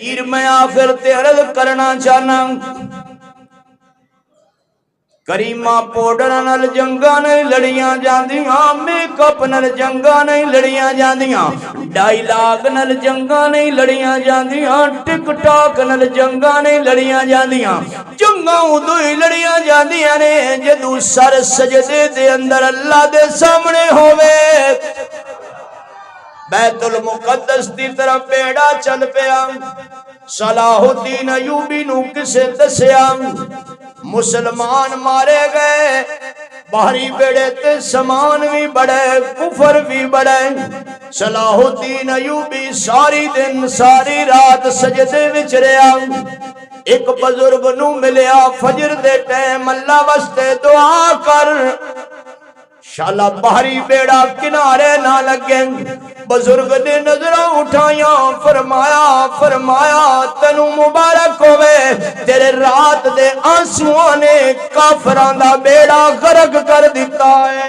پیر میں آخر تے عرض کرنا چاہنا کریمہ پوڈر نال جنگا نہیں لڑیاں جاندیاں، میک اپ نال جنگا نہیں لڑیاں جاندیاں، ڈائیلاگ نال جنگا نہیں لڑیاں جاندیاں، ٹک ٹاک نال جنگا نہیں لڑیاں جاندیاں، جنگا ادو ہی لڑیاں جاندیاں نے جدو سر سجدے دے اندر اللہ دے سامنے ہوئے۔ بیت المقدس دی طرف بیڑا چل پیا، صلاح الدین ایوبی نو کسے دسیا مسلمان مارے گئے، باہری بیڑے تے سامان بھی بڑے کفر بھی بڑے۔ صلاح الدین ایوبی ساری دن ساری رات سجدے وچ رہیا، ایک بزرگ نو ملیا فجر دے ٹائم اللہ واسطے دعا کر، شالا باہری بیڑا کنارے نہ لگے۔ بزرگ نے نظرہ اٹھائیاں فرمایا تنو مبارک ہوئے، تیرے رات دے آنسوان نے کافران دا بیڑا غرق کر دیتا ہے۔